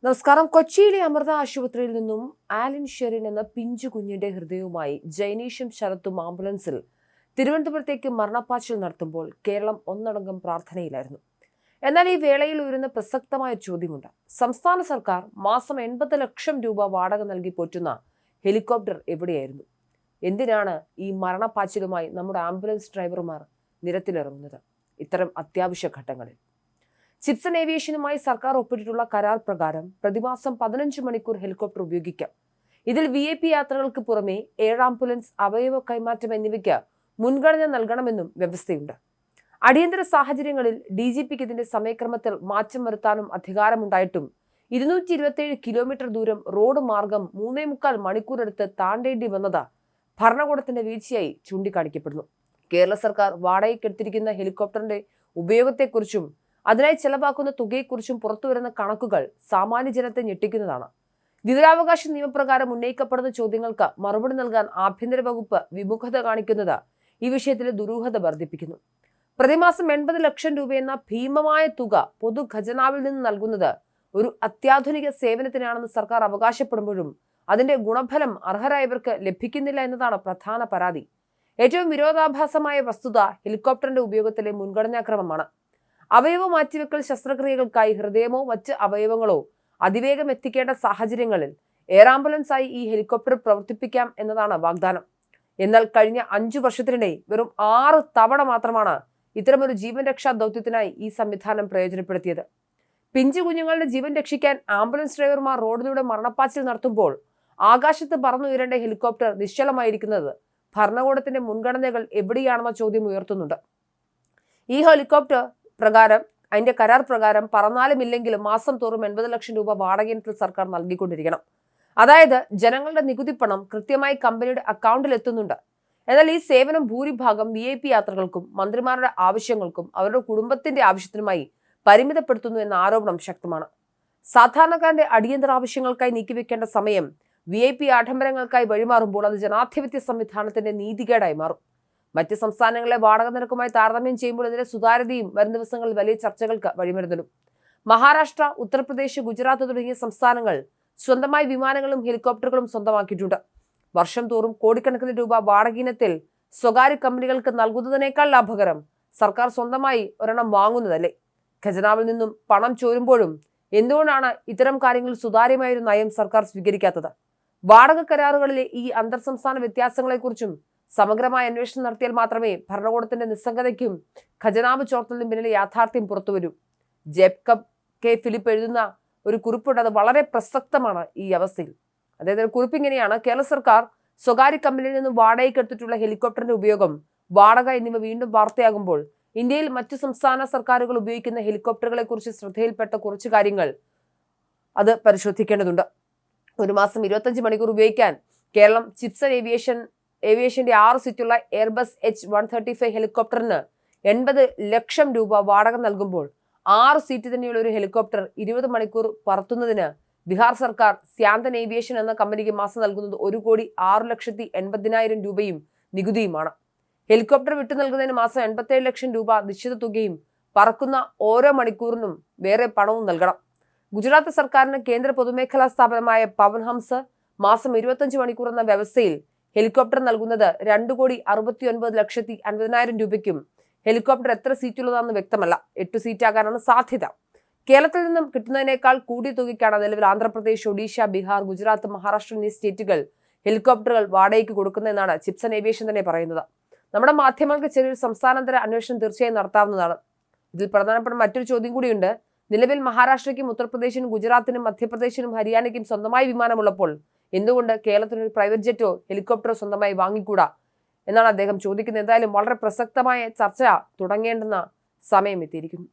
നമസ്കാരം. കൊച്ചിയിലെ അമൃത ആശുപത്രിയിൽ നിന്നും ആലിൻ ഷെറിൻ എന്ന പിഞ്ചു കുഞ്ഞിന്റെ ഹൃദയവുമായി ജൈനീഷും ശരത്തും ആംബുലൻസിൽ തിരുവനന്തപുരത്തേക്ക് മരണപ്പാച്ചിൽ നടത്തുമ്പോൾ കേരളം ഒന്നടങ്കം പ്രാർത്ഥനയിലായിരുന്നു. എന്നാൽ ഈ വേളയിൽ ഉയരുന്ന പ്രസക്തമായ ചോദ്യമുണ്ട്. സംസ്ഥാന സർക്കാർ മാസം 80 ലക്ഷം രൂപ വാടക നൽകി പോറ്റുന്ന ഹെലികോപ്റ്റർ എവിടെയായിരുന്നു? എന്തിനാണ് ഈ മരണപ്പാച്ചിലുമായി നമ്മുടെ ആംബുലൻസ് ഡ്രൈവർമാർ നിരത്തിലിറങ്ങുന്നത് ഇത്തരം അത്യാവശ്യ ഘട്ടങ്ങളിൽ? ചിപ്സൺ ഏവിയേഷനുമായി സർക്കാർ ഒപ്പിട്ടിട്ടുള്ള കരാർ പ്രകാരം പ്രതിമാസം 15 മണിക്കൂർ ഹെലികോപ്റ്റർ ഉപയോഗിക്കാം. ഇതിൽ VIP യാത്രകൾക്ക് പുറമെ എയർ ആംബുലൻസ്, അവയവ കൈമാറ്റം എന്നിവയ്ക്ക് മുൻഗണന നൽകണമെന്നും വ്യവസ്ഥയുണ്ട്. അടിയന്തര സാഹചര്യങ്ങളിൽ DGPക്ക് ഇതിന്റെ സമയക്രമത്തിൽ മാറ്റം വരുത്താനും അധികാരമുണ്ടായിട്ടും 227 കിലോമീറ്റർ ദൂരം റോഡ് മാർഗം 3.25 മണിക്കൂറെടുത്ത് താണ്ടേണ്ടി വന്നത് ഭരണകൂടത്തിന്റെ വീഴ്ചയായി ചൂണ്ടിക്കാണിക്കപ്പെടുന്നു. കേരള സർക്കാർ വാടകയ്ക്കെടുത്തിരിക്കുന്ന ഹെലികോപ്റ്ററിന്റെ ഉപയോഗത്തെക്കുറിച്ചും അതിനായി ചെലവാക്കുന്ന തുകയെക്കുറിച്ചും പുറത്തുവരുന്ന കണക്കുകൾ സാമാന്യ ജനത്തെ ഞെട്ടിക്കുന്നതാണ്. വിവരാവകാശ നിയമപ്രകാരം ഉന്നയിക്കപ്പെടുന്ന ചോദ്യങ്ങൾക്ക് മറുപടി നൽകാൻ ആഭ്യന്തര വകുപ്പ് വിമുഖത കാണിക്കുന്നത് ഈ വിഷയത്തിലെ ദുരൂഹത വർദ്ധിപ്പിക്കുന്നു. പ്രതിമാസം 80 ലക്ഷം രൂപയെന്ന ഭീമമായ തുക പൊതു ഖജനാവിൽ നിന്ന് നൽകുന്നത് ഒരു അത്യാധുനിക സേവനത്തിനാണെന്ന് സർക്കാർ അവകാശപ്പെടുമ്പോഴും അതിന്റെ ഗുണഫലം അർഹരായവർക്ക് ലഭിക്കുന്നില്ല എന്നതാണ് പ്രധാന പരാതി. ഏറ്റവും വിരോധാഭാസമായ വസ്തുത ഹെലികോപ്റ്ററിന്റെ ഉപയോഗത്തിലെ മുൻഗണനാക്രമമാണ്. അവയവ മാറ്റിവെക്കൽ ശസ്ത്രക്രിയകൾക്കായി ഹൃദയമോ മറ്റ് അവയവങ്ങളോ അതിവേഗം എത്തിക്കേണ്ട സാഹചര്യങ്ങളിൽ എയർ ആംബുലൻസായി ഈ ഹെലികോപ്റ്റർ പ്രവർത്തിപ്പിക്കാം എന്നതാണ് വാഗ്ദാനം. എന്നാൽ കഴിഞ്ഞ 5 വർഷത്തിനിടെ വെറും 6 തവണ മാത്രമാണ് ഇത്തരമൊരു ജീവൻ രക്ഷാ ദൗത്യത്തിനായി ഈ സംവിധാനം പ്രയോജനപ്പെടുത്തിയത്. പിഞ്ചു കുഞ്ഞുങ്ങളുടെ ജീവൻ രക്ഷിക്കാൻ ആംബുലൻസ് ഡ്രൈവർമാർ റോഡിലൂടെ മരണപ്പാച്ചിൽ നടത്തുമ്പോൾ ആകാശത്ത് പറന്നുയരേണ്ട ഹെലികോപ്റ്റർ നിശ്ചലമായിരിക്കുന്നത് ഭരണകൂടത്തിന്റെ മുൻഗണനകൾ എവിടെയാണെന്ന ചോദ്യം ഉയർത്തുന്നുണ്ട്. ഈ ഹെലികോപ്റ്റർ അതിന്റെ കരാർ പ്രകാരം പറന്നാലും ഇല്ലെങ്കിലും മാസം തോറും 80 ലക്ഷം രൂപ വാടകയിനത്തിൽ സർക്കാർ നൽകിക്കൊണ്ടിരിക്കണം. അതായത് ജനങ്ങളുടെ നികുതി പണം കൃത്യമായി കമ്പനിയുടെ അക്കൗണ്ടിൽ എത്തുന്നുണ്ട്. എന്നാൽ ഈ സേവനം ഭൂരിഭാഗം VIP യാത്രകൾക്കും മന്ത്രിമാരുടെ ആവശ്യങ്ങൾക്കും അവരുടെ കുടുംബത്തിന്റെ ആവശ്യത്തിനുമായി പരിമിതപ്പെടുത്തുന്നു എന്ന ആരോപണം ശക്തമാണ്. സാധാരണക്കാരന്റെ അടിയന്തര ആവശ്യങ്ങൾക്കായി നീക്കിവെക്കേണ്ട സമയം VIP ആഡംബരങ്ങൾക്കായി വഴിമാറുമ്പോൾ അത് ജനാധിപത്യ സംവിധാനത്തിന്റെ നീതികേടായി മാറും. മറ്റ് സംസ്ഥാനങ്ങളിലെ വാടക നിരക്കുമായി താരതമ്യം ചെയ്യുമ്പോൾ ഇതിന്റെ സുതാര്യതയും വരും ദിവസങ്ങളിൽ വലിയ ചർച്ചകൾക്ക് വഴിമരുന്നിടും. മഹാരാഷ്ട്ര, ഉത്തർപ്രദേശ്, ഗുജറാത്ത് തുടങ്ങിയ സംസ്ഥാനങ്ങൾ സ്വന്തമായി വിമാനങ്ങളും ഹെലികോപ്റ്ററുകളും സ്വന്തമാക്കിയിട്ടുണ്ട്. വർഷം തോറും കോടിക്കണക്കിന് രൂപ വാടകയിനത്തിൽ സ്വകാര്യ കമ്പനികൾക്ക് നൽകുന്നതിനേക്കാൾ ലാഭകരം സർക്കാർ സ്വന്തമായി ഒരെണ്ണം വാങ്ങുന്നതല്ലേ? ഖജനാവിൽ നിന്നും പണം ചോരുമ്പോഴും എന്തുകൊണ്ടാണ് ഇത്തരം കാര്യങ്ങളിൽ സുതാര്യമായ ഒരു നയം സർക്കാർ സ്വീകരിക്കാത്തത്? വാടക കരാറുകളിലെ ഈ അന്തർ സംസ്ഥാന വ്യത്യാസങ്ങളെക്കുറിച്ചും സമഗ്രമായ അന്വേഷണം നടത്തിയാൽ മാത്രമേ ഭരണകൂടത്തിന്റെ നിസ്സംഗതയ്ക്കും ഖജനാവ് ചോർത്തലിനും പിന്നിലെ യാഥാർത്ഥ്യം പുറത്തുവരൂ. ജേക്കബ് കെ ഫിലിപ്പ് എഴുതുന്ന ഒരു കുറിപ്പുണ്ട്. അത് വളരെ പ്രസക്തമാണ് ഈ അവസ്ഥയിൽ. അതായത് കുറിപ്പ് ഇങ്ങനെയാണ്: കേരള സർക്കാർ സ്വകാര്യ കമ്പനിയിൽ നിന്ന് വാടകയ്ക്കെടുത്തിട്ടുള്ള ഹെലികോപ്റ്ററിന്റെ ഉപയോഗം, വാടക എന്നിവ വീണ്ടും വാർത്തയാകുമ്പോൾ ഇന്ത്യയിൽ മറ്റു സംസ്ഥാന സർക്കാരുകൾ ഉപയോഗിക്കുന്ന ഹെലികോപ്റ്ററുകളെ കുറിച്ച് ശ്രദ്ധയിൽപ്പെട്ട കുറച്ച് കാര്യങ്ങൾ അത് പരിശോധിക്കേണ്ടതുണ്ട്. ഒരു മാസം 25 മണിക്കൂർ ഉപയോഗിക്കാൻ കേരളം ചിപ്സൺ ഏവിയേഷന്റെ 6 സീറ്റുള്ള എയർബസ് H135 ഹെലികോപ്റ്ററിന് 80 ലക്ഷം രൂപ വാടക നൽകുമ്പോൾ 6 സീറ്റ് തന്നെയുള്ള ഒരു ഹെലികോപ്റ്റർ 20 മണിക്കൂർ പറത്തുന്നതിന് ബീഹാർ സർക്കാർ സ്യാന്തൻ ഏവിയേഷൻ എന്ന കമ്പനിക്ക് മാസം നൽകുന്നത് 1,06,80,000 രൂപയും നികുതിയുമാണ്. ഹെലികോപ്റ്റർ വിട്ടു നൽകുന്നതിന് മാസം 87 ലക്ഷം രൂപ നിശ്ചിത തുകയും പറക്കുന്ന ഓരോ മണിക്കൂറിനും വേറെ പണവും നൽകണം. ഗുജറാത്ത് സർക്കാരിന് കേന്ദ്ര പൊതുമേഖലാ സ്ഥാപനമായ പവൻ ഹംസ് മാസം 25 മണിക്കൂർ എന്ന വ്യവസ്ഥയിൽ ഹെലികോപ്റ്റർ നൽകുന്നത് 2,69,50,000 രൂപയ്ക്കും ഹെലികോപ്റ്റർ എത്ര സീറ്റുള്ളതാണെന്ന് വ്യക്തമല്ല. 8 സീറ്റാകാനാണ് സാധ്യത. കേരളത്തിൽ നിന്നും കിട്ടുന്നതിനേക്കാൾ കൂടിയ തുകയ്ക്കാണ് നിലവിൽ ആന്ധ്രാപ്രദേശ്, ഒഡീഷ, ബീഹാർ, ഗുജറാത്ത്, മഹാരാഷ്ട്ര എന്നീ സ്റ്റേറ്റുകൾ ഹെലികോപ്റ്ററുകൾ വാടകയ്ക്ക് കൊടുക്കുന്നതെന്നാണ് ചിപ്സൺ ഏവിയേഷൻ തന്നെ പറയുന്നത്. നമ്മുടെ മാധ്യമങ്ങൾക്ക് ചെറിയൊരു സംസ്ഥാനാന്തര അന്വേഷണം തീർച്ചയായും നടത്താവുന്നതാണ്. ഇതിൽ പ്രധാനപ്പെട്ട മറ്റൊരു ചോദ്യം കൂടിയുണ്ട്. നിലവിൽ മഹാരാഷ്ട്രയ്ക്കും ഉത്തർപ്രദേശിനും ഗുജറാത്തിനും മധ്യപ്രദേശിനും ഹരിയാനയ്ക്കും സ്വന്തമായി വിമാനമുള്ളപ്പോൾ എന്തുകൊണ്ട് കേരളത്തിന് ഒരു പ്രൈവറ്റ് ജെറ്റോ ഹെലികോപ്റ്ററോ സ്വന്തമായി വാങ്ങിക്കൂടാ എന്നാണ് അദ്ദേഹം ചോദിക്കുന്നത്. എന്തായാലും വളരെ പ്രസക്തമായ ചർച്ച തുടങ്ങേണ്ടുന്ന സമയം എത്തിയിരിക്കുന്നു.